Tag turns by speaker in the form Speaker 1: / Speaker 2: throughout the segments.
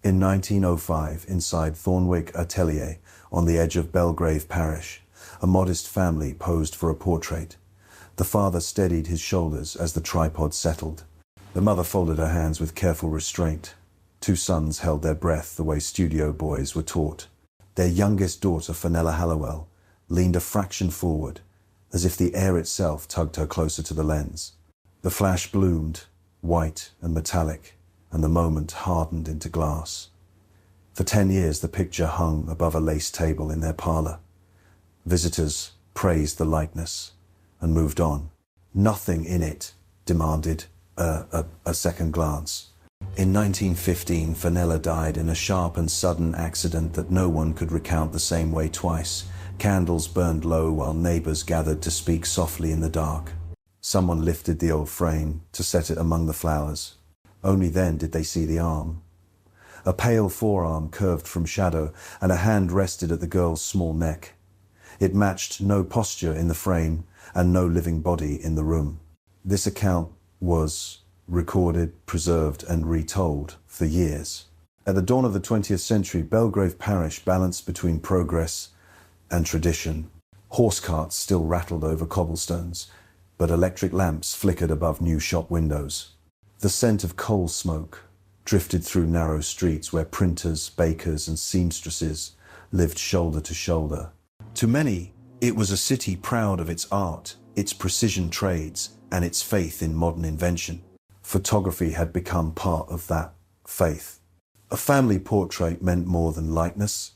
Speaker 1: In 1905, inside Thornwick Atelier, on the edge of Belgrave Parish, a modest family posed for a portrait. The father steadied his shoulders as the tripod settled. The mother folded her hands with careful restraint. Two sons held their breath the way studio boys were taught. Their youngest daughter, Fenella Hallowell, leaned a fraction forward, as if the air itself tugged her closer to the lens. The flash bloomed, white and metallic, and the moment hardened into glass. For 10 years, the picture hung above a lace table in their parlor. Visitors praised the likeness and moved on. Nothing in it demanded a second glance. In 1915, Fenella died in a sharp and sudden accident that no one could recount the same way twice. Candles burned low while neighbors gathered to speak softly in the dark. Someone lifted the old frame to set it among the flowers. Only then did they see the arm. A pale forearm curved from shadow, and a hand rested at the girl's small neck. It matched no posture in the frame and no living body in the room. This account was recorded, preserved, and retold for years. At the dawn of the 20th century, Belgrave Parish balanced between progress and tradition. Horse carts still rattled over cobblestones, but electric lamps flickered above new shop windows. The scent of coal smoke drifted through narrow streets where printers, bakers, and seamstresses lived shoulder to shoulder. To many, it was a city proud of its art, its precision trades, and its faith in modern invention. Photography had become part of that faith. A family portrait meant more than likeness.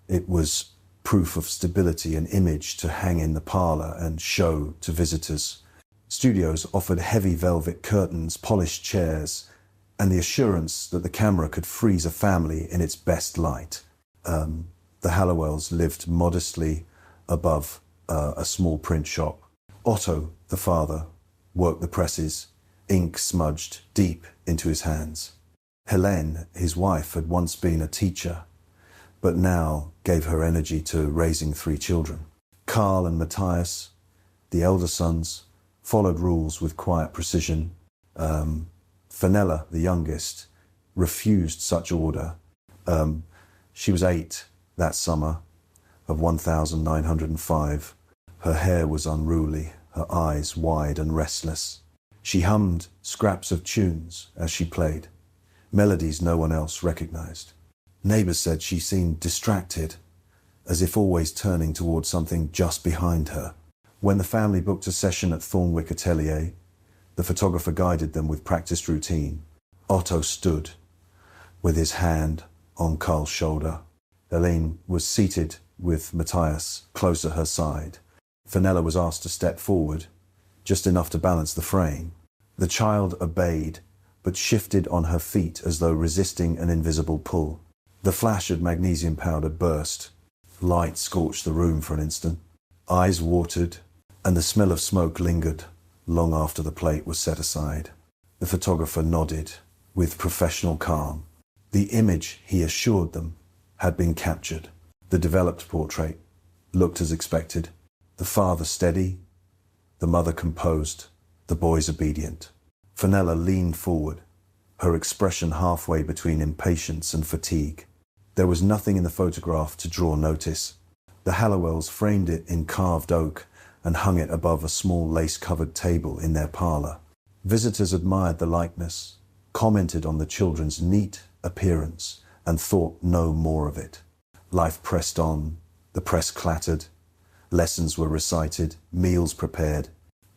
Speaker 1: It was proof of stability and image to hang in the parlor and show to visitors. Studios offered heavy velvet curtains, polished chairs, and the assurance that the camera could freeze a family in its best light. The Hallowells lived modestly above a small print shop. Otto, the father, worked the presses, ink smudged deep into his hands. Helene, his wife, had once been a teacher, but now gave her energy to raising 3 children. Karl and Matthias, the elder sons, followed rules with quiet precision. Fenella, the youngest, refused such order. She was 8 that summer of 1905. Her hair was unruly, her eyes wide and restless. She hummed scraps of tunes as she played, melodies no one else recognized. Neighbors said she seemed distracted, as if always turning towards something just behind her. When the family booked a session at Thornwick Atelier, the photographer guided them with practiced routine. Otto stood with his hand on Karl's shoulder. Helene was seated with Matthias close at her side. Fenella was asked to step forward, just enough to balance the frame. The child obeyed, but shifted on her feet as though resisting an invisible pull. The flash of magnesium powder burst. Light scorched the room for an instant. Eyes watered, and the smell of smoke lingered long after the plate was set aside. The photographer nodded with professional calm. The image, he assured them, had been captured. The developed portrait looked as expected. The father steady, the mother composed, the boys obedient. Fenella leaned forward, her expression halfway between impatience and fatigue. There was nothing in the photograph to draw notice. The Hallowells framed it in carved oak and hung it above a small lace-covered table in their parlor. Visitors admired the likeness, commented on the children's neat appearance, and thought no more of it. Life pressed on, the press clattered, lessons were recited, meals prepared.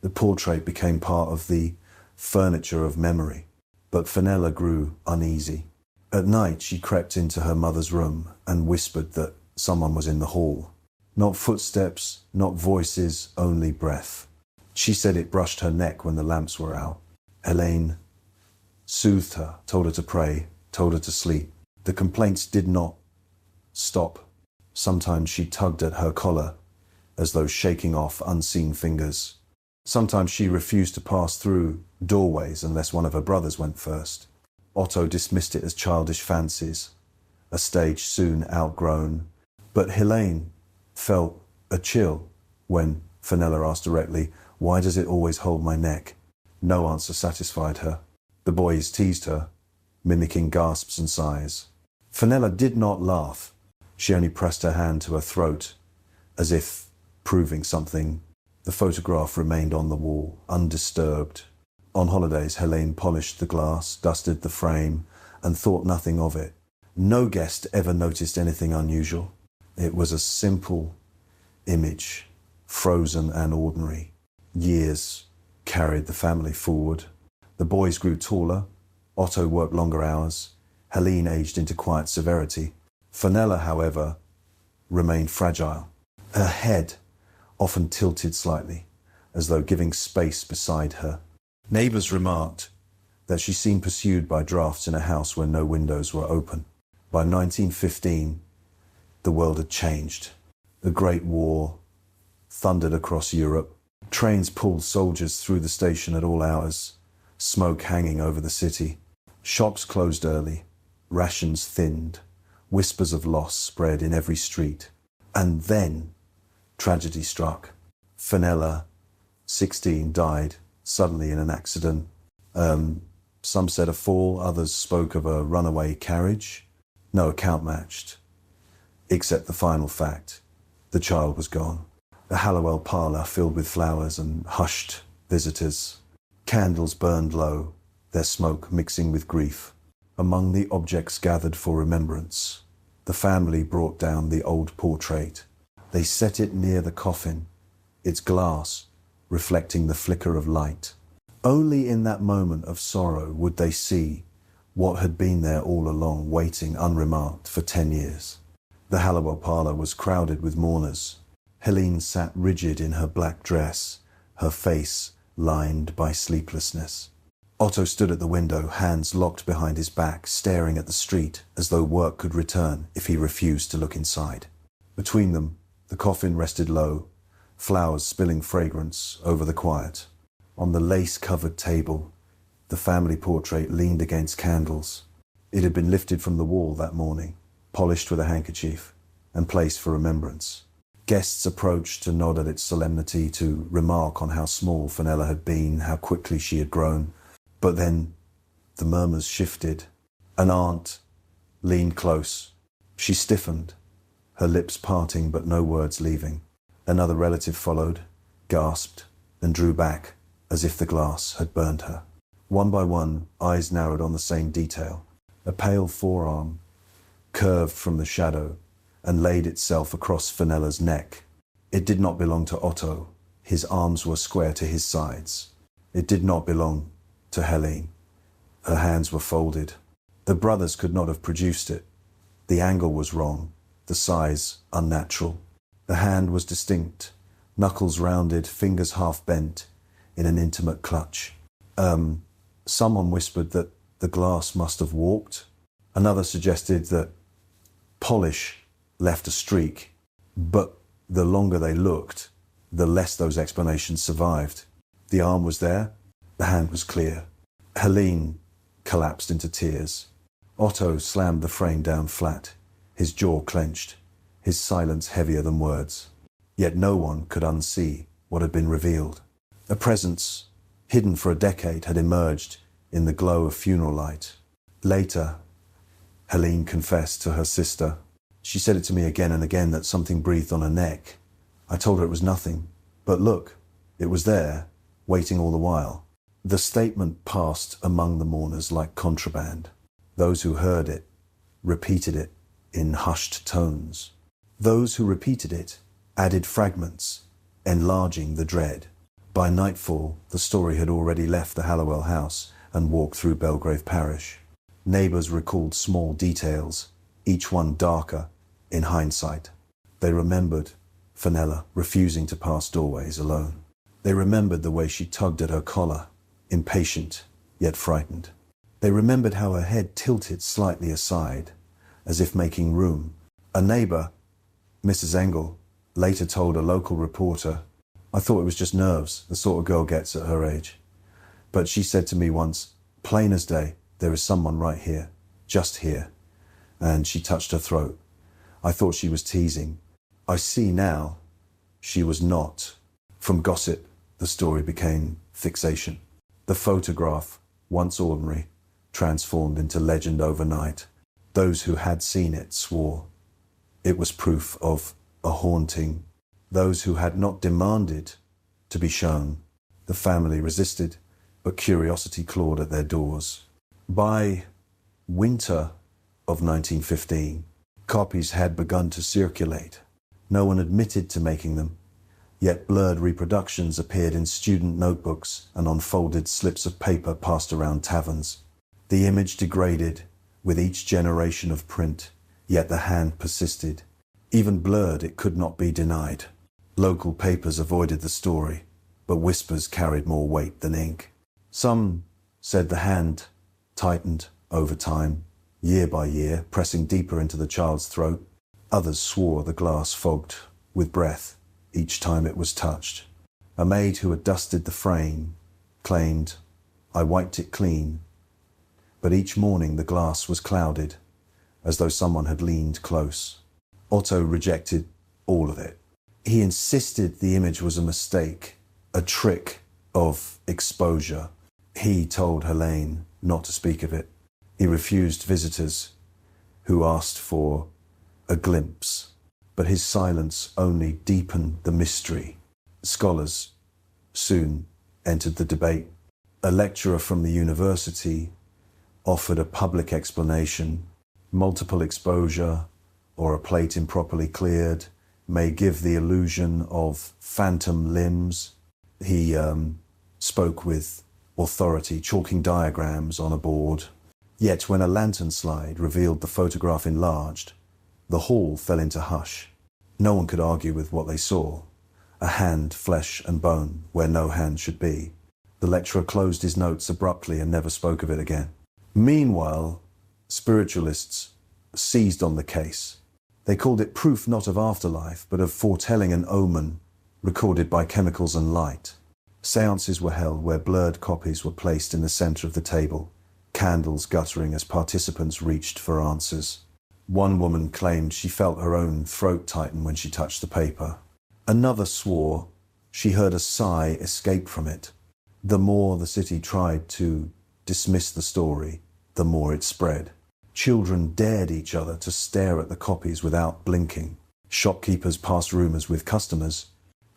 Speaker 1: The portrait became part of the furniture of memory. But Fenella grew uneasy. At night, she crept into her mother's room and whispered that someone was in the hall. Not footsteps, not voices, only breath. She said it brushed her neck when the lamps were out. Helene soothed her, told her to pray, told her to sleep. The complaints did not stop. Sometimes she tugged at her collar, as though shaking off unseen fingers. Sometimes she refused to pass through doorways unless one of her brothers went first. Otto dismissed it as childish fancies, a stage soon outgrown. But Helene felt a chill when Fenella asked directly, "Why does it always hold my neck?" No answer satisfied her. The boys teased her, mimicking gasps and sighs. Fenella did not laugh. She only pressed her hand to her throat, as if proving something. The photograph remained on the wall, undisturbed. On holidays, Helene polished the glass, dusted the frame, and thought nothing of it. No guest ever noticed anything unusual. It was a simple image, frozen and ordinary. Years carried the family forward. The boys grew taller. Otto worked longer hours. Helene aged into quiet severity. Fenella, however, remained fragile. Her head often tilted slightly, as though giving space beside her. Neighbours remarked that she seemed pursued by drafts in a house where no windows were open. By 1915, the world had changed. The Great War thundered across Europe. Trains pulled soldiers through the station at all hours, smoke hanging over the city. Shops closed early, rations thinned, whispers of loss spread in every street. And then tragedy struck. Fenella, 16, died suddenly in an accident. Some said a fall, others spoke of a runaway carriage. No account matched, except the final fact: the child was gone. The Hallowell parlor filled with flowers and hushed visitors. Candles burned low, their smoke mixing with grief. Among the objects gathered for remembrance, the family brought down the old portrait. They set it near the coffin, its glass reflecting the flicker of light. Only in that moment of sorrow would they see what had been there all along, waiting unremarked for 10 years. The Hallowell parlor was crowded with mourners. Helene sat rigid in her black dress, her face lined by sleeplessness. Otto stood at the window, hands locked behind his back, staring at the street as though work could return if he refused to look inside. Between them, the coffin rested low, flowers spilling fragrance over the quiet. On the lace-covered table, the family portrait leaned against candles. It had been lifted from the wall that morning, polished with a handkerchief, and placed for remembrance. Guests approached to nod at its solemnity, to remark on how small Fenella had been, how quickly she had grown. But then the murmurs shifted. An aunt leaned close. She stiffened, her lips parting but no words leaving. Another relative followed, gasped, and drew back as if the glass had burned her. One by one, eyes narrowed on the same detail. A pale forearm curved from the shadow and laid itself across Fenella's neck. It did not belong to Otto. His arms were square to his sides. It did not belong to Helene. Her hands were folded. The brothers could not have produced it. The angle was wrong, the size unnatural. The hand was distinct, knuckles rounded, fingers half bent in an intimate clutch. Someone whispered that the glass must have warped. Another suggested that polish left a streak, but the longer they looked, the less those explanations survived. The arm was there, the hand was clear. Helene collapsed into tears. Otto slammed the frame down flat, his jaw clenched, his silence heavier than words. Yet no one could unsee what had been revealed. A presence hidden for a decade had emerged in the glow of funeral light. Later, Helene confessed to her sister. She said it to me again and again, that something breathed on her neck. I told her it was nothing. But look, it was there, waiting all the while. The statement passed among the mourners like contraband. Those who heard it repeated it in hushed tones. Those who repeated it added fragments, enlarging the dread. By nightfall, the story had already left the Hallowell house and walked through Belgrave parish. Neighbours recalled small details, each one darker in hindsight. They remembered Fenella refusing to pass doorways alone. They remembered the way she tugged at her collar, impatient yet frightened. They remembered how her head tilted slightly aside, as if making room. A neighbour, Mrs. Engel, later told a local reporter, "I thought it was just nerves, the sort of girl gets at her age. But she said to me once, plain as day, there is someone right here, just here." And she touched her throat. I thought she was teasing. I see now she was not. From gossip, the story became fixation. The photograph, once ordinary, transformed into legend overnight. Those who had seen it swore it was proof of a haunting. Those who had not demanded to be shown, the family resisted, but curiosity clawed at their doors. By winter of 1915, copies had begun to circulate. No one admitted to making them, yet blurred reproductions appeared in student notebooks and on folded slips of paper passed around taverns. The image degraded with each generation of print, yet the hand persisted. Even blurred, it could not be denied. Local papers avoided the story, but whispers carried more weight than ink. Some said the hand tightened over time, year by year, pressing deeper into the child's throat. Others swore the glass fogged with breath each time it was touched. A maid who had dusted the frame claimed, "I wiped it clean," but each morning the glass was clouded, as though someone had leaned close. Otto rejected all of it. He insisted the image was a mistake, a trick of exposure. He told Helene not to speak of it. He refused visitors who asked for a glimpse, but his silence only deepened the mystery. Scholars soon entered the debate. A lecturer from the university offered a public explanation. Multiple exposure or a plate improperly cleared may give the illusion of phantom limbs. He spoke with authority, chalking diagrams on a board. Yet when a lantern slide revealed the photograph enlarged, the hall fell into hush. No one could argue with what they saw. A hand, flesh and bone, where no hand should be. The lecturer closed his notes abruptly and never spoke of it again. Meanwhile, spiritualists seized on the case. They called it proof not of afterlife, but of foretelling an omen recorded by chemicals and light. Seances were held where blurred copies were placed in the center of the table, candles guttering as participants reached for answers. One woman claimed she felt her own throat tighten when she touched the paper. Another swore she heard a sigh escape from it. The more the city tried to dismiss the story, the more it spread. Children dared each other to stare at the copies without blinking. Shopkeepers passed rumors with customers.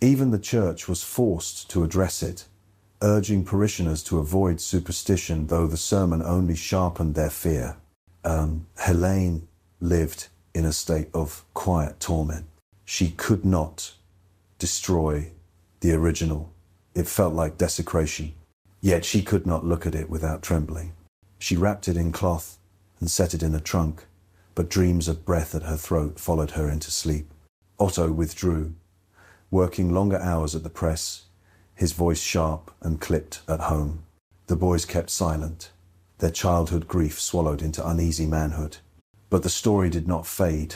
Speaker 1: Even the church was forced to address it, urging parishioners to avoid superstition, though the sermon only sharpened their fear. Helene lived in a state of quiet torment. She could not destroy the original. It felt like desecration. Yet she could not look at it without trembling. She wrapped it in cloth and set it in a trunk, but dreams of breath at her throat followed her into sleep. Otto withdrew, working longer hours at the press, his voice sharp and clipped at home. The boys kept silent, their childhood grief swallowed into uneasy manhood. But the story did not fade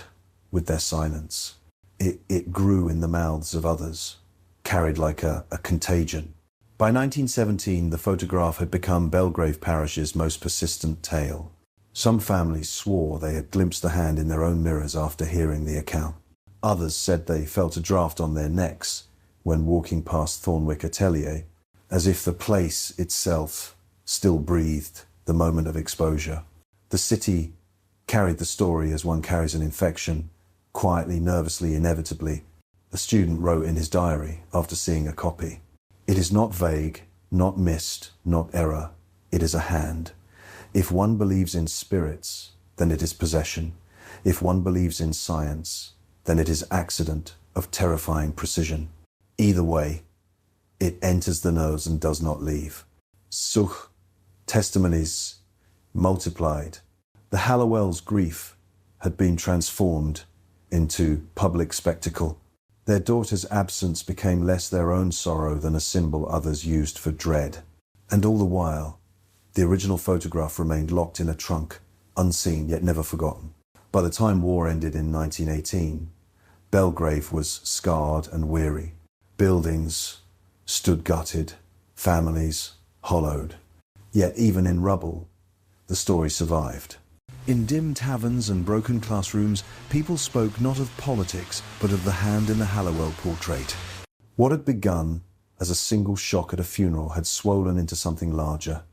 Speaker 1: with their silence. It grew in the mouths of others, carried like a contagion. By 1917, the photograph had become Belgrave Parish's most persistent tale. Some families swore they had glimpsed the hand in their own mirrors after hearing the account. Others said they felt a draft on their necks when walking past Thornwick Atelier, as if the place itself still breathed the moment of exposure. The city carried the story as one carries an infection, quietly, nervously, inevitably. A student wrote in his diary after seeing a copy, "It is not vague, not mist, not error. It is a hand. If one believes in spirits, then it is possession. If one believes in science, then it is accident of terrifying precision. Either way, it enters the nose and does not leave." Such testimonies multiplied. The Hallowells' grief had been transformed into public spectacle. Their daughter's absence became less their own sorrow than a symbol others used for dread. And all the while, the original photograph remained locked in a trunk, unseen yet never forgotten. By the time war ended in 1918, Belgrave was scarred and weary. Buildings stood gutted, families hollowed. Yet even in rubble, the story survived. In dim taverns and broken classrooms, people spoke not of politics, but of the hand in the Hallowell portrait. What had begun as a single shock at a funeral had swollen into something larger.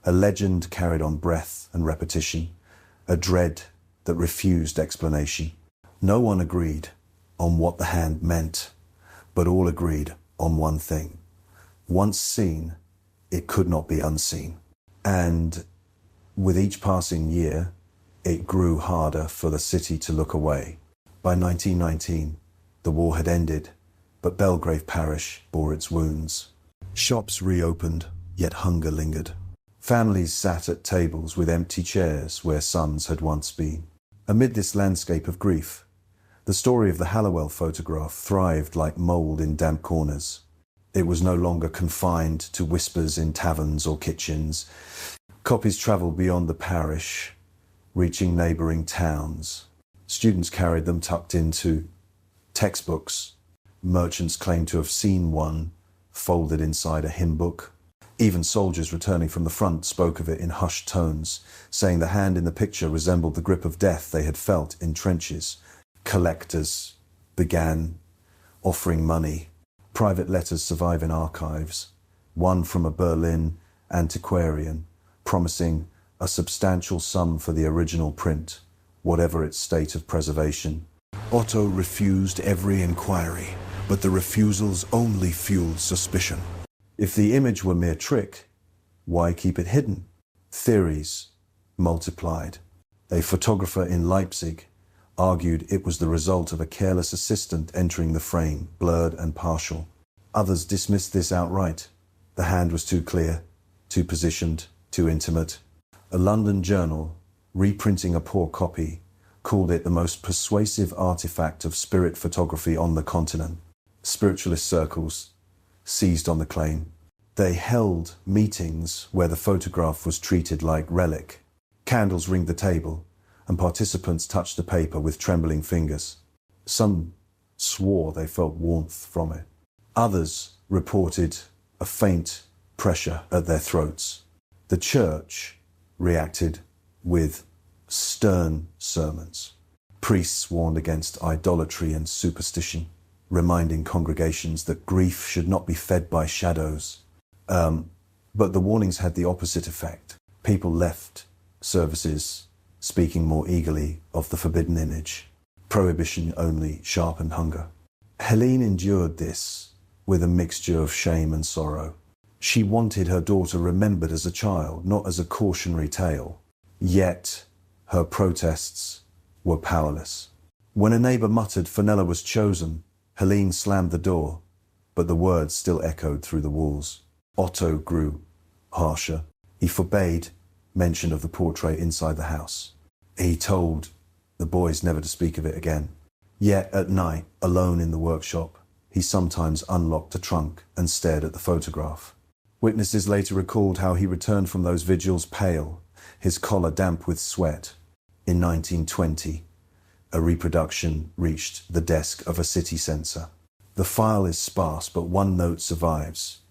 Speaker 1: A legend carried on breath and repetition, a dread that refused explanation. No one agreed on what the hand meant, but all agreed on one thing. Once seen, it could not be unseen. And with each passing year, it grew harder for the city to look away. By 1919, the war had ended, but Belgrave Parish bore its wounds. Shops reopened, yet hunger lingered. Families sat at tables with empty chairs where sons had once been. Amid this landscape of grief, the story of the Hallowell photograph thrived like mould in damp corners. It was no longer confined to whispers in taverns or kitchens. Copies travelled beyond the parish, reaching neighbouring towns. Students carried them tucked into textbooks. Merchants claimed to have seen one folded inside a hymn book. Even soldiers returning from the front spoke of it in hushed tones, saying the hand in the picture resembled the grip of death they had felt in trenches. Collectors began offering money. Private letters survive in archives, one from a Berlin antiquarian promising a substantial sum for the original print, whatever its state of preservation. Otto refused every inquiry, but the refusals only fueled suspicion. If the image were mere trick, why keep it hidden? Theories multiplied. A photographer in Leipzig argued it was the result of a careless assistant entering the frame, blurred and partial. Others dismissed this outright. The hand was too clear, too positioned, too intimate. A London journal, reprinting a poor copy, called it the most persuasive artifact of spirit photography on the continent. Spiritualist circles seized on the claim. They held meetings where the photograph was treated like relic. Candles ringed the table, and participants touched the paper with trembling fingers. Some swore they felt warmth from it. Others reported a faint pressure at their throats. The church reacted with stern sermons. Priests warned against idolatry and superstition, reminding congregations that grief should not be fed by shadows. But the warnings had the opposite effect. People left services speaking more eagerly of the forbidden image. Prohibition only sharpened hunger. Helene endured this with a mixture of shame and sorrow. She wanted her daughter remembered as a child, not as a cautionary tale. Yet her protests were powerless. When a neighbour muttered Fenella was chosen, Helene slammed the door, but the words still echoed through the walls. Otto grew harsher. He forbade mention of the portrait inside the house. He told the boys never to speak of it again. Yet at night, alone in the workshop, he sometimes unlocked a trunk and stared at the photograph. Witnesses later recalled how he returned from those vigils pale, his collar damp with sweat. In 1920, a reproduction reached the desk of a city censor. The file is sparse, but one note survives.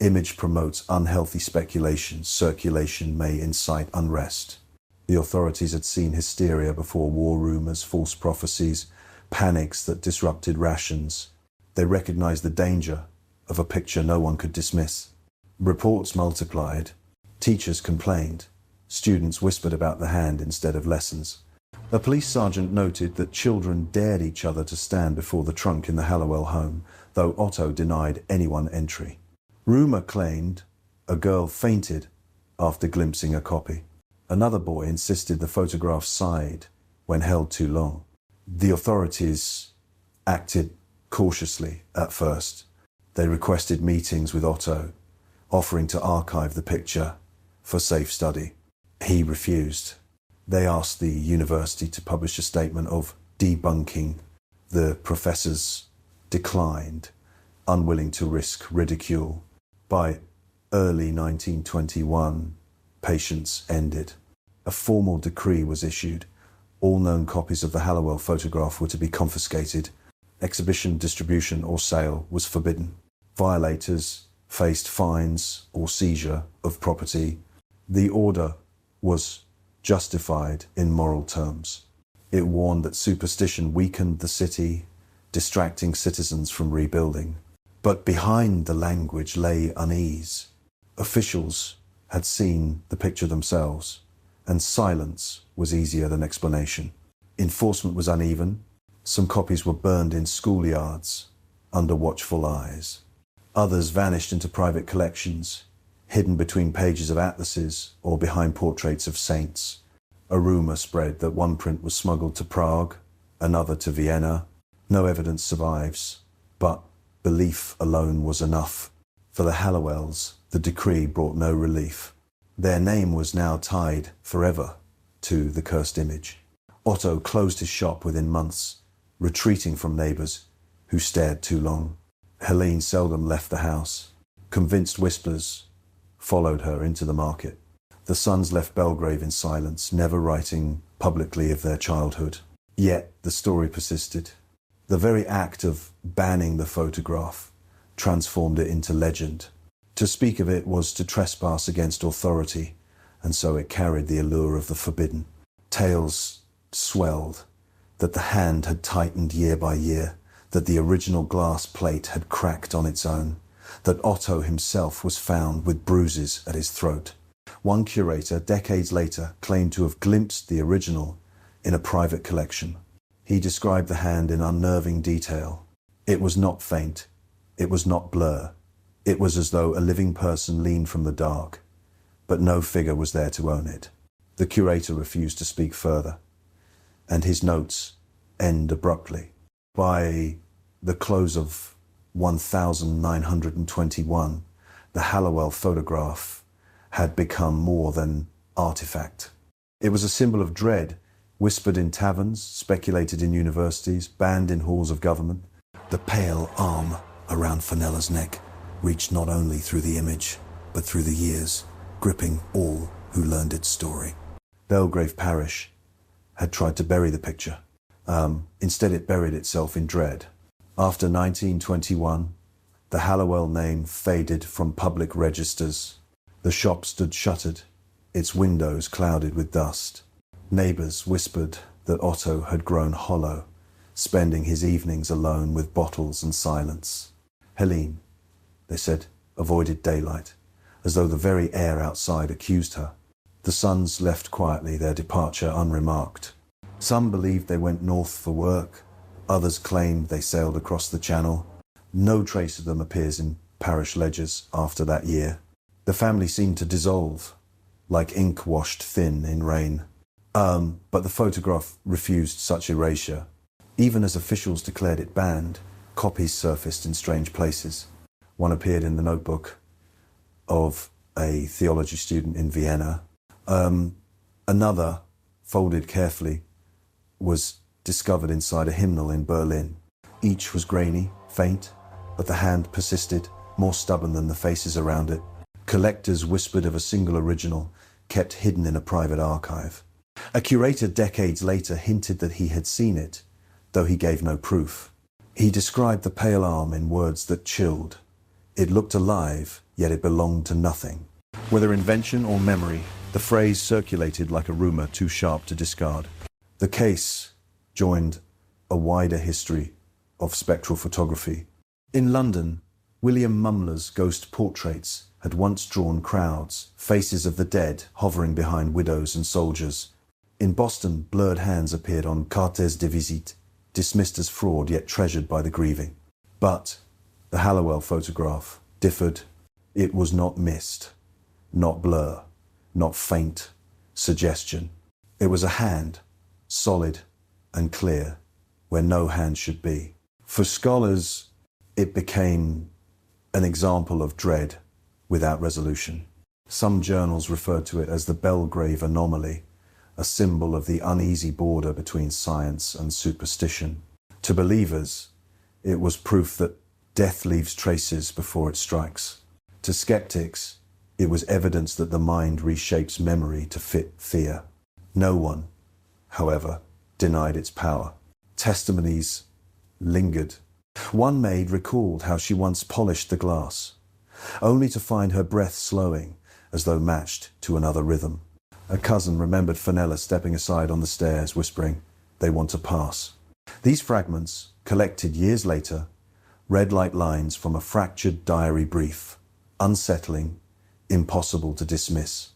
Speaker 1: Image promotes unhealthy speculation. Circulation may incite unrest. The authorities had seen hysteria before war rumors, false prophecies, panics that disrupted rations. They recognized the danger of a picture no one could dismiss. Reports multiplied. Teachers complained. Students whispered about the hand instead of lessons. A police sergeant noted that children dared each other to stand before the trunk in the Hallowell home, though Otto denied anyone entry. Rumour claimed a girl fainted after glimpsing a copy. Another boy insisted the photograph sighed when held too long. The authorities acted cautiously at first. They requested meetings with Otto, offering to archive the picture for safe study. He refused. They asked the university to publish a statement of debunking. The professors declined, unwilling to risk ridicule. By early 1921, patience ended. A formal decree was issued. All known copies of the Hallowell photograph were to be confiscated. Exhibition, distribution, or sale was forbidden. Violators faced fines or seizure of property. The order was justified in moral terms. It warned that superstition weakened the city, distracting citizens from rebuilding. But behind the language lay unease. Officials had seen the picture themselves. and silence was easier than explanation. Enforcement was uneven. Some copies were burned in schoolyards under watchful eyes. Others vanished into private collections, hidden between pages of atlases or behind portraits of saints. A rumor spread that one print was smuggled to Prague, another to Vienna. No evidence survives, but belief alone was enough. For the Hallowells, the decree brought no relief. Their name was now tied forever to the cursed image. Otto closed his shop within months, retreating from neighbors who stared too long. Helene seldom left the house. Convinced whispers followed her into the market. The sons left Belgrave in silence, never writing publicly of their childhood. Yet the story persisted. The very act of banning the photograph transformed it into legend. To speak of it was to trespass against authority, and so it carried the allure of the forbidden. Tales swelled that the hand had tightened year by year, that the original glass plate had cracked on its own, that Otto himself was found with bruises at his throat. One curator, decades later, claimed to have glimpsed the original in a private collection. He described the hand in unnerving detail. It was not faint. It was not blur. It was as though a living person leaned from the dark, but no figure was there to own it. The curator refused to speak further, and his notes end abruptly. By the close of 1921, the Hallowell photograph had become more than artifact. It was a symbol of dread, whispered in taverns, speculated in universities, banned in halls of government. The pale arm around Fenella's neck reached not only through the image, but through the years, gripping all who learned its story. Belgrave Parish had tried to bury the picture. Instead, it buried itself in dread. After 1921, the Hallowell name faded from public registers. The shop stood shuttered, its windows clouded with dust. Neighbors whispered that Otto had grown hollow, spending his evenings alone with bottles and silence. Helene, they said, avoided daylight, as though the very air outside accused her. The sons left quietly, their departure unremarked. Some believed they went north for work. Others claimed they sailed across the channel. No trace of them appears in parish ledgers after that year. The family seemed to dissolve, like ink washed thin in rain. But the photograph refused such erasure. Even as officials declared it banned, copies surfaced in strange places. One appeared in the notebook of a theology student in Vienna. Another, folded carefully, was discovered inside a hymnal in Berlin. Each was grainy, faint, but the hand persisted, more stubborn than the faces around it. Collectors whispered of a single original, kept hidden in a private archive. A curator decades later hinted that he had seen it, though he gave no proof. He described the pale arm in words that chilled. It looked alive, yet it belonged to nothing. Whether invention or memory, the phrase circulated like a rumor too sharp to discard. The case joined a wider history of spectral photography. In London, William Mumler's ghost portraits had once drawn crowds, faces of the dead hovering behind widows and soldiers. In Boston, blurred hands appeared on cartes de visite, dismissed as fraud yet treasured by the grieving. But the Hallowell photograph differed. It was not mist, not blur, not faint suggestion. It was a hand, solid and clear, where no hand should be. For scholars, it became an example of dread without resolution. Some journals referred to it as the Belgrave anomaly, a symbol of the uneasy border between science and superstition. To believers, it was proof that death leaves traces before it strikes. To skeptics, it was evidence that the mind reshapes memory to fit fear. No one, however, denied its power. Testimonies lingered. One maid recalled how she once polished the glass, only to find her breath slowing as though matched to another rhythm. A cousin remembered Fenella stepping aside on the stairs, whispering, "They want to pass." These fragments, collected years later, read like lines from a fractured diary brief, unsettling, impossible to dismiss.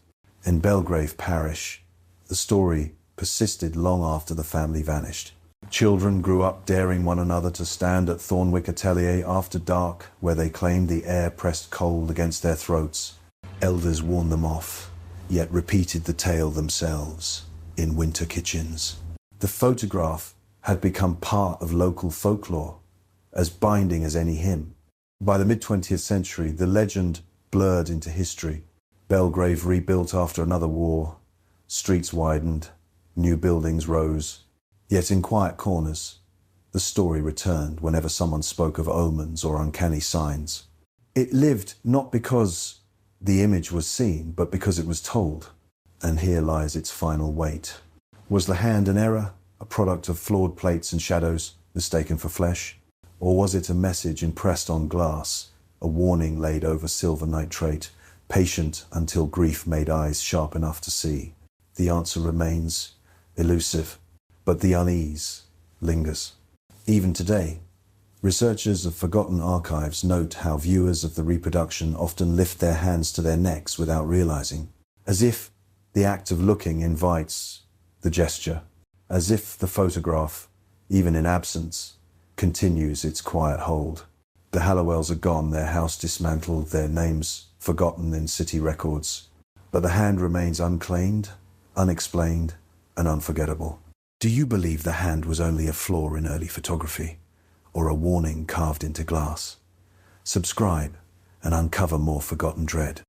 Speaker 1: In Belgrave Parish, The story persisted long after the family vanished. Children grew up daring one another to stand at Thornwick Atelier after dark, where they claimed the air pressed cold against their throats. Elders warned them off, yet repeated the tale themselves in winter kitchens. The photograph had become part of local folklore, as binding as any hymn. By the mid-20th century, the legend blurred into history. Belgrave rebuilt after another war, streets widened, new buildings rose. Yet in quiet corners, the story returned whenever someone spoke of omens or uncanny signs. It lived not because the image was seen, but because it was told. And here lies its final weight. Was the hand an error, a product of flawed plates and shadows, mistaken for flesh? Or was it a message impressed on glass, a warning laid over silver nitrate, patient until grief made eyes sharp enough to see? The answer remains elusive, but the unease lingers. Even today, researchers of forgotten archives note how viewers of the reproduction often lift their hands to their necks without realizing, as if the act of looking invites the gesture, as if the photograph, even in absence, continues its quiet hold. The Hallowells are gone, their house dismantled, their names forgotten in city records, but the hand remains unclaimed, unexplained, and unforgettable. Do you believe the hand was only a flaw in early photography, or a warning carved into glass? Subscribe and uncover more forgotten dread.